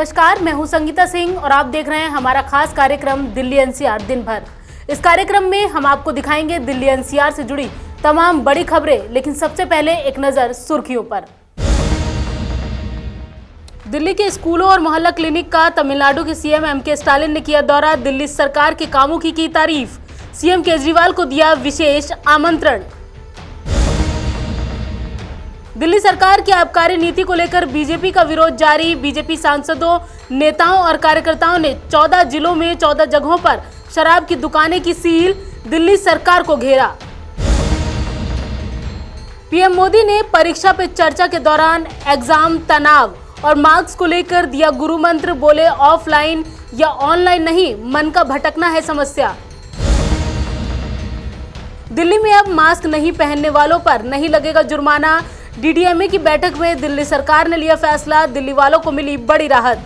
नमस्कार, मैं हूं संगीता सिंह और आप देख रहे हैं हमारा खास कार्यक्रम दिल्ली एनसीआर दिन भर। इस कार्यक्रम में हम आपको दिखाएंगे दिल्ली एनसीआर से जुड़ी तमाम बड़ी खबरें, लेकिन सबसे पहले एक नजर सुर्खियों पर। दिल्ली के स्कूलों और मोहल्ला क्लिनिक का तमिलनाडु के सीएम एमके स्टालिन ने किया दौरा। दिल्ली सरकार के कामों की तारीफ। सीएम केजरीवाल को दिया विशेष आमंत्रण। दिल्ली सरकार की आबकारी नीति को लेकर बीजेपी का विरोध जारी। बीजेपी सांसदों, नेताओं और कार्यकर्ताओं ने 14 जिलों में 14 जगहों पर शराब की दुकानें की सील। दिल्ली सरकार को घेरा। पीएम मोदी ने परीक्षा पे चर्चा के दौरान एग्जाम तनाव और मार्क्स को लेकर दिया गुरु मंत्र। बोले, ऑफलाइन या ऑनलाइन नहीं, मन का भटकना है समस्या। दिल्ली में अब मास्क नहीं पहनने वालों पर नहीं लगेगा जुर्माना। डीडीएमए की बैठक में दिल्ली सरकार ने लिया फैसला। दिल्ली वालों को मिली बड़ी राहत।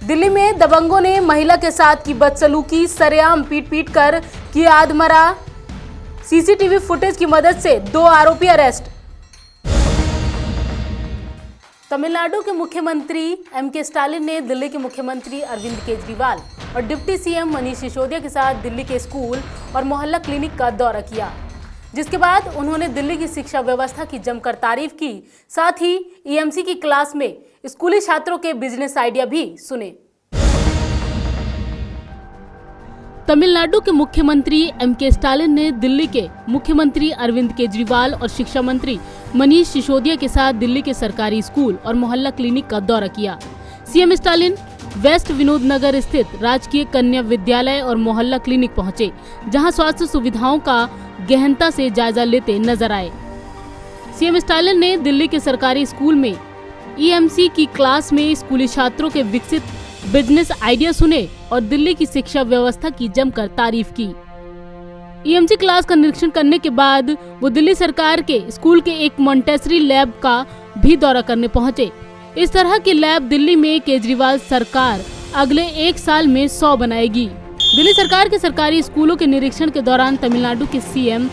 दिल्ली में दबंगों ने महिला के साथ की बदसलूकी। सरेआम पीट कर किया आधमरा। सीसीटीवी फुटेज की मदद से 2 आरोपी अरेस्ट। तमिलनाडु के मुख्यमंत्री एमके स्टालिन ने दिल्ली के मुख्यमंत्री अरविंद केजरीवाल और डिप्टी सीएम मनीष सिसोदिया के साथ दिल्ली के स्कूल और मोहल्ला क्लिनिक का दौरा किया, जिसके बाद उन्होंने दिल्ली की शिक्षा व्यवस्था की जमकर तारीफ की। साथ ही ईएमसी की क्लास में स्कूली छात्रों के बिजनेस आइडिया भी सुने। तमिलनाडु के मुख्यमंत्री एमके स्टालिन ने दिल्ली के मुख्यमंत्री अरविंद केजरीवाल और शिक्षा मंत्री मनीष सिसोदिया के साथ दिल्ली के सरकारी स्कूल और मोहल्ला क्लिनिक का दौरा किया। सीएम स्टालिन वेस्ट विनोद नगर स्थित राजकीय कन्या विद्यालय और मोहल्ला क्लिनिक पहुंचे, जहां स्वास्थ्य सुविधाओं का गहनता से जायजा लेते नजर आए। सीएम स्टालिन ने दिल्ली के सरकारी स्कूल में ईएमसी की क्लास में स्कूली छात्रों के विकसित बिजनेस आइडिया सुने और दिल्ली की शिक्षा व्यवस्था की जमकर तारीफ की। ईएमसी क्लास का निरीक्षण करने के बाद वो दिल्ली सरकार के स्कूल के एक मॉन्टेसरी लैब का भी दौरा करने पहुंचे। इस तरह की लैब दिल्ली में केजरीवाल सरकार अगले 1 साल में 100 बनाएगी। दिल्ली सरकार के सरकारी स्कूलों के निरीक्षण के दौरान तमिलनाडु के सीएम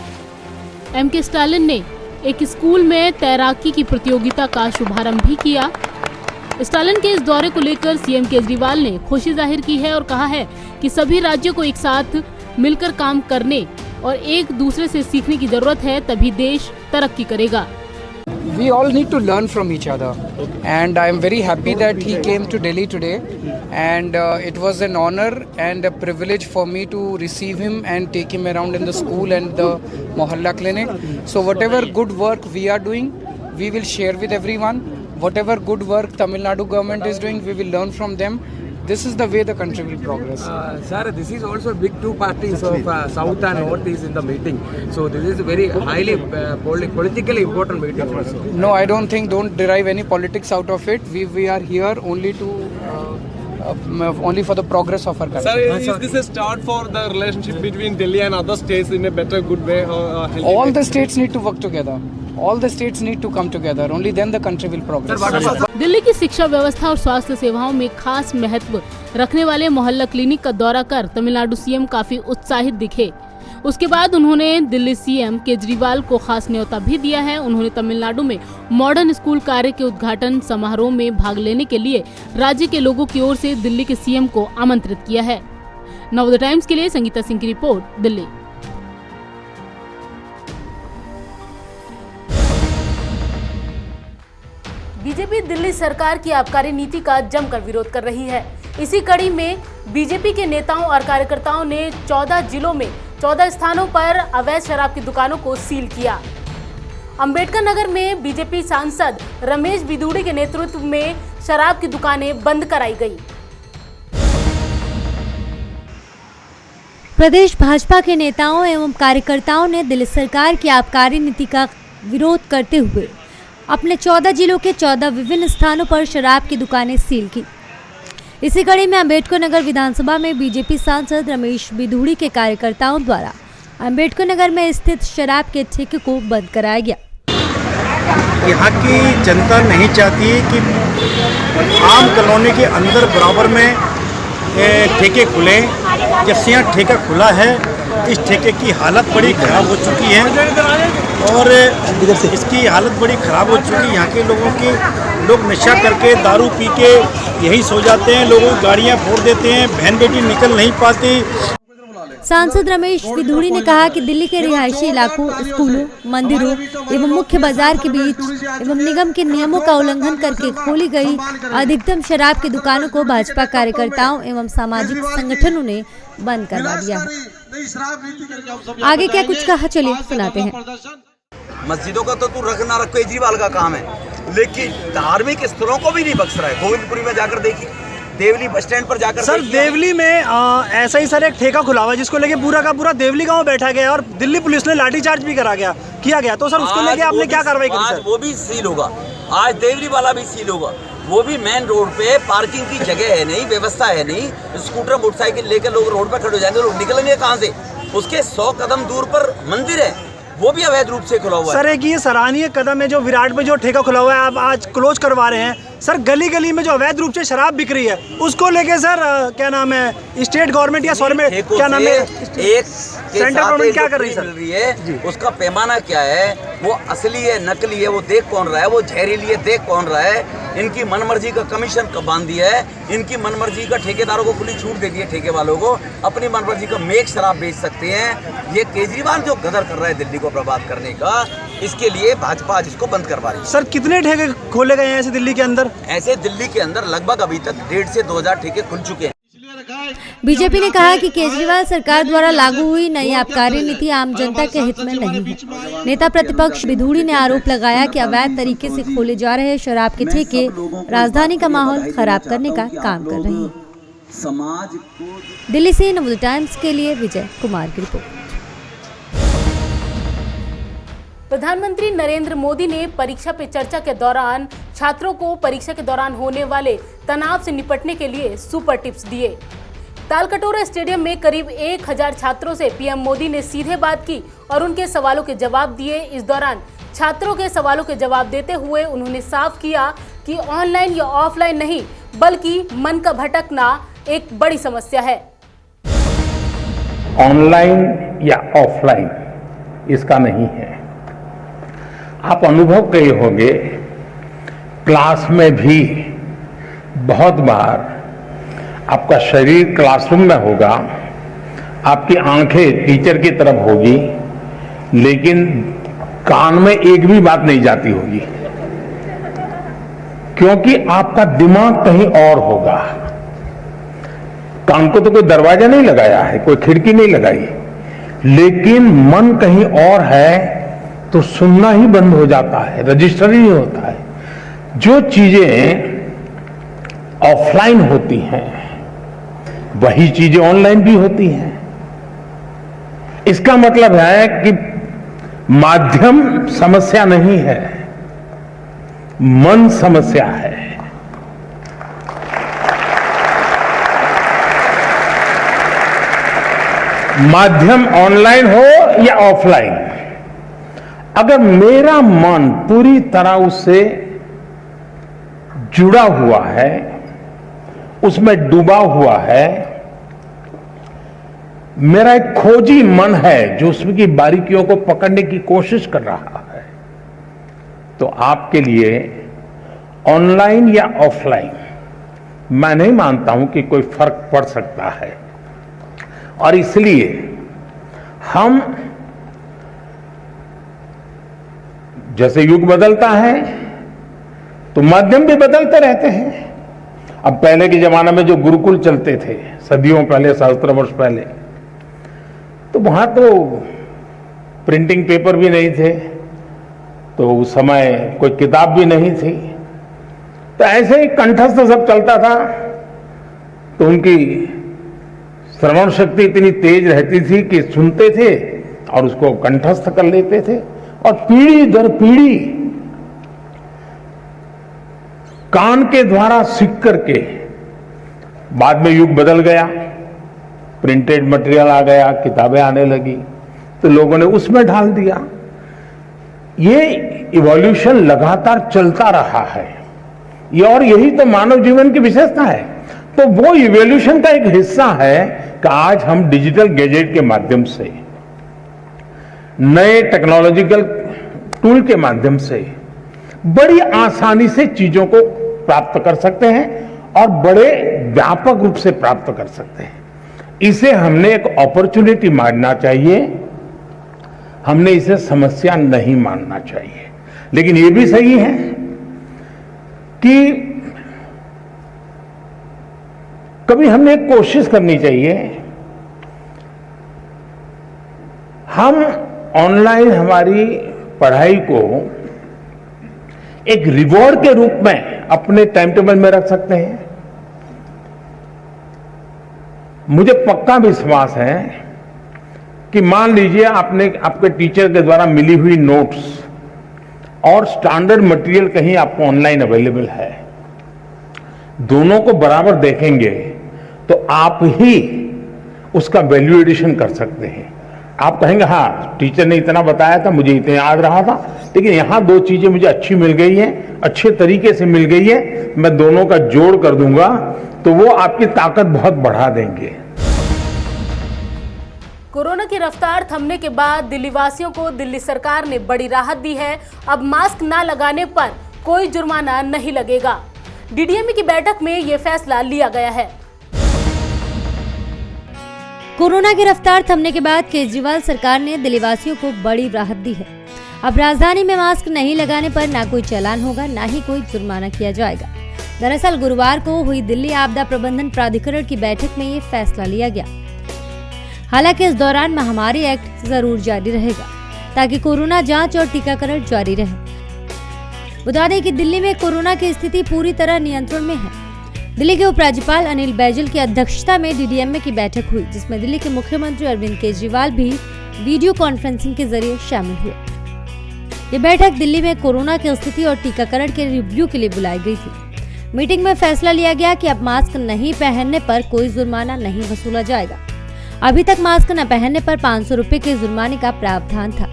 एमके स्टालिन ने एक स्कूल में तैराकी की प्रतियोगिता का शुभारंभ भी किया। स्टालिन के इस दौरे को लेकर सीएम केजरीवाल ने खुशी जाहिर की है और कहा है कि सभी राज्यों को एक साथ मिलकर काम करने और एक दूसरे से सीखने की जरूरत है, तभी देश तरक्की करेगा। We all need to learn from each other, and I am very happy that he came to Delhi today, and it was an honor and a privilege for me to receive him and take him around in the school and the Mohalla clinic. So whatever good work we are doing, we will share with everyone. Whatever good work Tamil Nadu government is doing, we will learn from them. This is the way the country will progress. Sir, this is also big two parties of South and North is in the meeting. So this is a very highly politically important meeting also. No, I don't think, don't derive any politics out of it. We are here only to only for the progress of our country. Sir, is this a start for the relationship between Delhi and other states in a better, good way? All the states need to work together. All the states need to come together. Only then the country will progress. Delhi की शिक्षा व्यवस्था और स्वास्थ्य सेवाओं में खास महत्व रखने वाले मोहल्ला क्लिनिक का दौरा कर तमिलनाडु सीएम काफी उत्साहित दिखे। उसके बाद उन्होंने दिल्ली सीएम केजरीवाल को खास न्योता भी दिया है। उन्होंने तमिलनाडु में मॉडर्न स्कूल कार्य के उद्घाटन समारोह में भाग लेने के लिए राज्य के लोगों की ओर से दिल्ली के सीएम को आमंत्रित किया है। नवोदय टाइम्स के लिए संगीता सिंह की रिपोर्ट, दिल्ली। बीजेपी दिल्ली सरकार की आबकारी नीति का जमकर विरोध कर रही है। इसी कड़ी में बीजेपी के नेताओं और कार्यकर्ताओं ने 14 जिलों में 14 स्थानों पर अवैध शराब की दुकानों को सील किया। अंबेडकर नगर में बीजेपी सांसद रमेश बिदूड़ी के नेतृत्व में शराब की दुकानें बंद कराई गई। प्रदेश भाजपा के नेताओं एवं कार्यकर्ताओं ने दिल्ली सरकार की आबकारी नीति का विरोध करते हुए अपने 14 जिलों के 14 विभिन्न स्थानों पर शराब की दुकानें सील की। इसी कड़ी में अंबेडकर नगर विधानसभा में बीजेपी सांसद रमेश बिधूड़ी के कार्यकर्ताओं द्वारा अंबेडकर नगर में स्थित शराब के ठेके को बंद कराया गया। यहाँ की जनता नहीं चाहती कि आम कॉलोनी के अंदर बराबर में ठेके खुले। जब से यहाँ ठेका खुला है, इस ठेके की हालत बड़ी ख़राब हो चुकी है और इसकी हालत बड़ी ख़राब हो चुकी है। यहाँ के लोगों की लोग नशा करके दारू पी के यही सो जाते हैं, लोगों की गाड़ियां फोड़ देते हैं, बहन बेटी निकल नहीं पाती। सांसद रमेश विधूड़ी ने कहा कि दिल्ली के रिहायशी इलाकों, स्कूलों, मंदिरों एवं मुख्य बाजार के बीच एवं निगम के नियमों का उल्लंघन करके खोली गई अधिकतम शराब की दुकानों को भाजपा कार्यकर्ताओं एवं सामाजिक संगठनों ने बंद करवा दिया है। आगे क्या कुछ कहा, चलिए सुनाते हैं। मस्जिदों का तो तू रख ना रख केजरीवाल का काम है, लेकिन धार्मिक स्थलों को भी नहीं बख्श रहा है। गोविंदपुरी में जाकर देखिए, देवली बस स्टैंड पर जाकर सर देवली में ऐसा ही सर एक ठेका खुला हुआ है जिसको लेके पूरा का पूरा देवली गांव बैठा गया और दिल्ली पुलिस ने लाठीचार्ज भी किया गया। तो सर उसको लेके आपने क्या कार्रवाई करी सर? वो भी सील होगा, आज देवली वाला भी सील होगा। वो भी मेन रोड पे पार्किंग की जगह है नहीं, व्यवस्था है नहीं, स्कूटर मोटरसाइकिल लेकर लोग रोड पर खड़े हो जाएंगे, लोग निकलेंगे कहाँ से? उसके 100 कदम दूर पर मंदिर है, वो भी अवैध रूप से खुला हुआ है। सर एक ये सराहनीय कदम है जो विराट में जो ठेका खुला हुआ है आप आज क्लोज करवा रहे हैं। सर गली गली में जो अवैध रूप से शराब बिक रही है उसको लेके सर क्या नाम है, स्टेट गवर्नमेंट या सॉरी में क्या नाम है, एक सेंट्रल गवर्नमेंट क्या कर रही है? उसका पैमाना क्या है? वो असली है नकली है वो देख कौन रहा है? वो जहरीली है देख कौन रहा है? इनकी मनमर्जी का कमीशन कब बांध दिया है? इनकी मनमर्जी का ठेकेदारों को खुली छूट दे दी है, ठेके वालों को अपनी मनमर्जी का मेक शराब बेच सकते हैं। ये केजरीवाल जो गदर कर रहा है दिल्ली को बर्बाद करने का, इसके लिए भाजपा आज इसको बंद करवा रही है। सर कितने ठेके खोले गए हैं ऐसे दिल्ली के अंदर? ऐसे दिल्ली के अंदर लगभग अभी तक 1,500 से 2,000 ठेके खुल चुके हैं। बीजेपी ने कहा कि केजरीवाल सरकार द्वारा लागू हुई नई आबकारी नीति आम जनता के हित में नहीं है। नेता प्रतिपक्ष विधूड़ी ने आरोप लगाया कि अवैध तरीके से खोले जा रहे शराब के ठेके राजधानी का माहौल खराब करने का काम कर रहे हैं। दिल्ली से नवोदय टाइम्स के लिए विजय कुमार की रिपोर्ट। प्रधानमंत्री नरेंद्र मोदी ने परीक्षा पे चर्चा के दौरान छात्रों को परीक्षा के दौरान होने वाले तनाव से निपटने के लिए सुपर टिप्स दिए। तालकटोरा स्टेडियम में करीब 1000 छात्रों से पीएम मोदी ने सीधे बात की और उनके सवालों के जवाब दिए। इस दौरान छात्रों के सवालों के जवाब देते हुए उन्होंने साफ किया कि ऑनलाइन या ऑफलाइन नहीं बल्कि मन का भटकना एक बड़ी समस्या है। ऑनलाइन या ऑफलाइन इसका नहीं है। आप अनुभव किए होंगे, क्लास में भी बहुत बार आपका शरीर क्लासरूम में होगा, आपकी आंखें टीचर की तरफ होगी, लेकिन कान में एक भी बात नहीं जाती होगी, क्योंकि आपका दिमाग कहीं और होगा। कान को तो कोई दरवाजा नहीं लगाया है, कोई खिड़की नहीं लगाई, लेकिन मन कहीं और है तो सुनना ही बंद हो जाता है, रजिस्टर ही होता है। जो चीजें ऑफलाइन होती हैं वही चीजें ऑनलाइन भी होती हैं। इसका मतलब है कि माध्यम समस्या नहीं है, मन समस्या है। माध्यम ऑनलाइन हो या ऑफलाइन, अगर मेरा मन पूरी तरह उससे जुड़ा हुआ है, उसमें डूबा हुआ है, मेरा एक खोजी मन है जो उसमें की बारीकियों को पकड़ने की कोशिश कर रहा है, तो आपके लिए ऑनलाइन या ऑफलाइन मैं नहीं मानता हूं कि कोई फर्क पड़ सकता है। और इसलिए हम जैसे युग बदलता है तो माध्यम भी बदलते रहते हैं। अब पहले के जमाने में जो गुरुकुल चलते थे सदियों पहले, सहस्त्र वर्ष पहले, तो वहां तो प्रिंटिंग पेपर भी नहीं थे, तो उस समय कोई किताब भी नहीं थी, तो ऐसे ही कंठस्थ सब चलता था। तो उनकी श्रवण शक्ति इतनी तेज रहती थी कि सुनते थे और उसको कंठस्थ कर लेते थे, और पीढ़ी दर पीढ़ी कान के द्वारा सीख करके, बाद में युग बदल गया, प्रिंटेड मटेरियल आ गया, किताबें आने लगी, तो लोगों ने उसमें ढाल दिया। ये इवोल्यूशन लगातार चलता रहा है, ये और यही तो मानव जीवन की विशेषता है। तो वो इवोल्यूशन का एक हिस्सा है कि आज हम डिजिटल गैजेट के माध्यम से, नए टेक्नोलॉजिकल टूल के माध्यम से बड़ी आसानी से चीजों को प्राप्त कर सकते हैं और बड़े व्यापक रूप से प्राप्त कर सकते हैं। इसे हमने एक अपॉर्चुनिटी मानना चाहिए, हमने इसे समस्या नहीं मानना चाहिए। लेकिन ये भी सही है कि कभी हमने एक कोशिश करनी चाहिए, हम ऑनलाइन हमारी पढ़ाई को एक रिवॉर्ड के रूप में अपने टाइम टेबल में रख सकते हैं। मुझे पक्का विश्वास है कि मान लीजिए आपके टीचर के द्वारा मिली हुई नोट्स और स्टैंडर्ड मटेरियल कहीं आपको ऑनलाइन अवेलेबल है, दोनों को बराबर देखेंगे तो आप ही उसका वैल्यू एडिशन कर सकते हैं। आप कहेंगे हाँ टीचर ने इतना बताया था, मुझे इतना याद रहा था, लेकिन यहां दो चीजें मुझे अच्छी मिल गई हैं, अच्छे तरीके से मिल गई है, मैं दोनों का जोड़ कर दूंगा, तो वो आपकी ताकत बहुत बढ़ा देंगे। कोरोना की रफ्तार थमने के बाद दिल्ली वासियों को दिल्ली सरकार ने बड़ी राहत दी है। अब मास्क ना लगाने पर कोई जुर्माना नहीं लगेगा। डीडीएमए की बैठक में ये फैसला लिया गया है। कोरोना की रफ्तार थमने के बाद केजरीवाल सरकार ने दिल्ली वासियों को बड़ी राहत दी है। अब राजधानी में मास्क नहीं लगाने पर ना कोई चालान होगा, ना ही कोई जुर्माना किया जाएगा। दरअसल गुरुवार को हुई दिल्ली आपदा प्रबंधन प्राधिकरण की बैठक में ये फैसला लिया गया। हालांकि इस दौरान महामारी एक्ट जरूर जारी रहेगा ताकि कोरोना जांच और टीकाकरण जारी रहे। बता दें कि दिल्ली में कोरोना की स्थिति पूरी तरह नियंत्रण में है। दिल्ली के उपराज्यपाल अनिल बैजल की अध्यक्षता में डीडीएमए की बैठक हुई, जिसमें दिल्ली के मुख्यमंत्री अरविंद केजरीवाल भी वीडियो कॉन्फ्रेंसिंग के जरिए शामिल हुए। ये बैठक दिल्ली में कोरोना की स्थिति और टीकाकरण के रिव्यू के लिए बुलाई गई थी। मीटिंग में फैसला लिया गया कि अब मास्क नहीं पहनने पर कोई जुर्माना नहीं वसूला जाएगा। अभी तक मास्क न पहनने पर 500 रुपए के जुर्माने का प्रावधान था।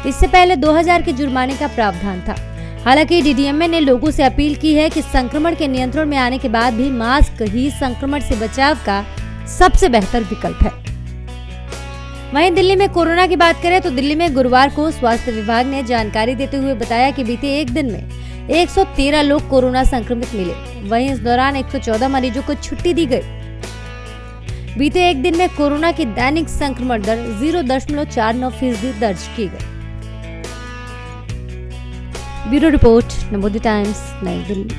इससे पहले 2000 के जुर्माने का प्रावधान था। हालांकि डीडीएमए ने लोगों से अपील की है कि संक्रमण के नियंत्रण में आने के बाद भी मास्क ही संक्रमण से बचाव का सबसे बेहतर विकल्प है। वहीं दिल्ली में कोरोना की बात करें तो दिल्ली में गुरुवार को स्वास्थ्य विभाग ने जानकारी देते हुए बताया कि बीते एक दिन में 113 लोग कोरोना संक्रमित मिले। वहीं इस दौरान 114 मरीजों को छुट्टी दी गई। बीते एक दिन में कोरोना की दैनिक संक्रमण दर 0.49% दर्ज की गई। ब्यूरो रिपोर्ट, नवोदय टाइम्स, नई दिल्ली।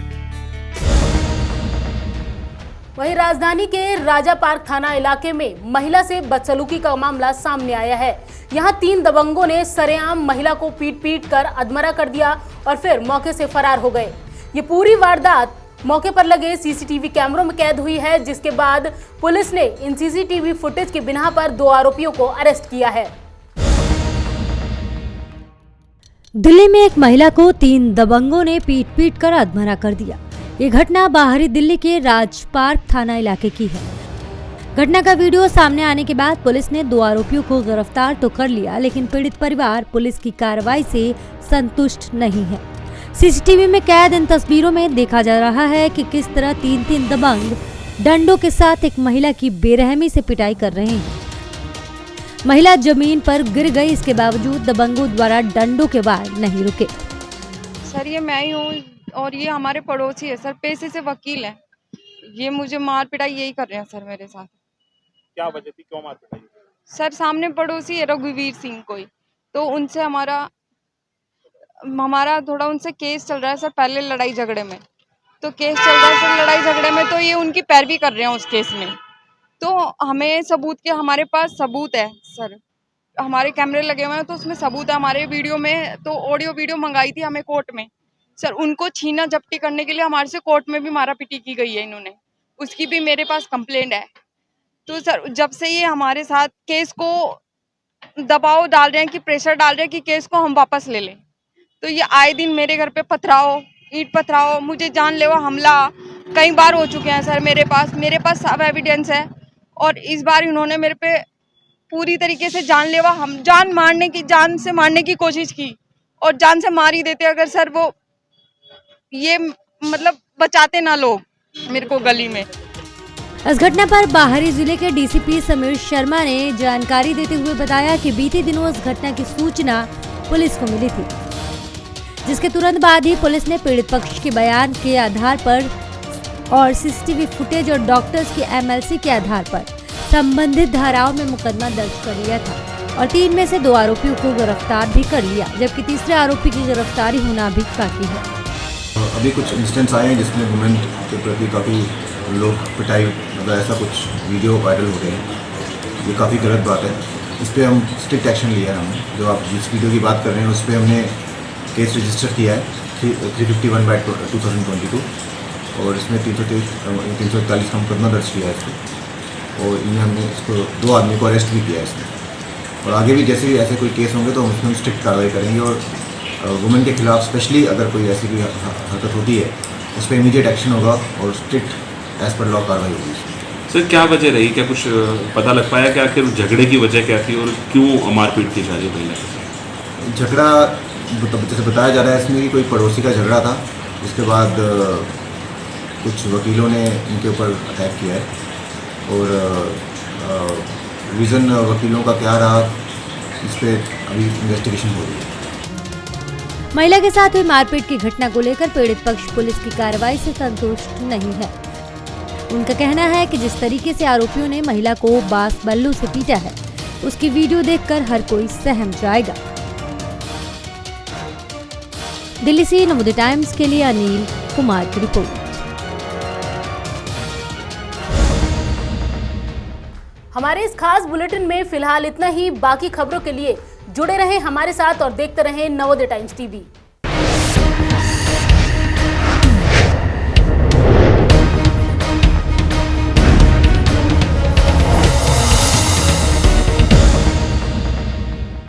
वहीं राजधानी के राजा पार्क थाना इलाके में महिला से बदसलूकी का मामला सामने आया है। यहां 3 दबंगों ने सरेआम महिला को पीट कर अधमरा कर दिया और फिर मौके से फरार हो गए। ये पूरी वारदात मौके पर लगे सीसीटीवी कैमरों में कैद हुई है, जिसके बाद पुलिस ने इन सीसीटीवी फुटेज की बिना पर 2 आरोपियों को अरेस्ट किया है। दिल्ली में एक महिला को 3 दबंगों ने पीट कर अधमरा कर दिया। ये घटना बाहरी दिल्ली के राजपार्क थाना इलाके की है। घटना का वीडियो सामने आने के बाद पुलिस ने 2 आरोपियों को गिरफ्तार तो कर लिया, लेकिन पीड़ित परिवार पुलिस की कार्रवाई से संतुष्ट नहीं है। सीसीटीवी में कैद इन तस्वीरों में देखा जा रहा है कि किस तरह 3 दबंग डंडों के साथ एक महिला की बेरहमी से पिटाई कर रहे हैं। महिला जमीन पर गिर गई, इसके बावजूद दबंगों द्वारा डंडों के वार नहीं रुके। सर ये मैं ही हूँ और ये हमारे पड़ोसी है सर, पेशे से वकील है। ये मुझे मार पिटाई यही कर रहे हैं सर मेरे साथ। क्या वजह थी, क्यों मार पिटाई? सर सामने पड़ोसी है रघुवीर सिंह कोई, तो उनसे हमारा थोड़ा उनसे केस चल रहा है सर, पहले लड़ाई झगड़े में। तो केस चल रहा है सर लड़ाई झगड़े में, तो ये उनकी पैरवी कर रहे हैं उस केस में। तो हमें सबूत के, हमारे पास सबूत है सर, हमारे कैमरे लगे हुए हैं तो उसमें सबूत है। हमारे वीडियो में तो ऑडियो वीडियो मंगाई थी हमें कोर्ट में सर, उनको छीना झपटी करने के लिए हमारे से कोर्ट में भी मारा पीटी की गई है इन्होंने, उसकी भी मेरे पास कंप्लेंट है। तो सर जब से ये हमारे साथ केस को दबाव डाल रहे हैं, कि प्रेशर डाल रहे हैं कि केस को हम वापस ले लें, तो ये आए दिन मेरे घर पे पथराव, ईंट पथराव, मुझे जानलेवा हमला कई बार हो चुके हैं सर। मेरे पास सब एविडेंस है और इस बार इन्होंने मेरे पे पूरी तरीके से जानलेवा जान से मारने की कोशिश की और जान से मार ही देते अगर सर वो ये मतलब बचाते ना लोग मेरे को गली में। इस घटना पर बाहरी जिले के डीसीपी समीर शर्मा ने जानकारी देते हुए बताया कि बीते दिनों इस घटना की सूचना पुलिस को मिली थी। जिसके तुरंत बाद ही पुलिस ने पीड़ित पक्ष के बयान के आधार पर और सीसीटीवी फुटेज और डॉक्टर्स की एमएलसी के आधार पर संबंधित धाराओं में मुकदमा दर्ज कर लिया था और 3 में से 2 आरोपियों को गिरफ्तार भी कर लिया, जबकि तीसरे आरोपी की गिरफ्तारी होना भी बाकी है। अभी कुछ इंसिडेंट्स आए हैं जिसमें वुमेन के प्रति काफ़ी लोग पिटाई मतलब ऐसा कुछ वीडियो वायरल हो रहे हैं। ये काफ़ी गलत बात है, इस पर हम स्ट्रिक्ट एक्शन लिया है। हमने जो आप जिस वीडियो की बात कर रहे हैं उस पर हमने केस रजिस्टर किया है 351/2022 और इसमें 341 का मुकदमा दर्ज किया है इस पर और इनमें हमने इसको 2 आदमी को अरेस्ट भी किया है इसमें। और आगे भी जैसे भी ऐसे कोई केस होंगे तो उसमें स्ट्रिक्ट कार्रवाई करेंगे और वुमेन के खिलाफ स्पेशली अगर कोई ऐसी कोई हरकत होती है उस पर इमीडिएट एक्शन होगा और स्ट्रिक्ट एज पर लॉ कार्रवाई होगी। सर क्या वजह रही, क्या कुछ पता लग पाया कि आखिर झगड़े की वजह क्या थी और क्यों मारपीट की जा रही है? झगड़ा जैसे बताया जा रहा है इसमें कि कोई पड़ोसी का झगड़ा था, जिसके बाद कुछ वकीलों ने इनके ऊपर अटैक किया है और रीज़न वकीलों का क्या रहा इस पर अभी इन्वेस्टिगेशन हो रही है। महिला के साथ हुई मारपीट की घटना को लेकर पीड़ित पक्ष पुलिस की कार्रवाई से संतुष्ट नहीं है। उनका कहना है कि जिस तरीके से आरोपियों ने महिला को बांस बल्लू से पीटा है उसकी वीडियो देखकर हर कोई सहम जाएगा। दिल्ली से नवोदय टाइम्स के लिए अनिल कुमार की रिपोर्ट। हमारे इस खास बुलेटिन में फिलहाल इतना ही। बाकी खबरों के लिए जुड़े रहें हमारे साथ और देखते रहें नवोदय टाइम्स टीवी।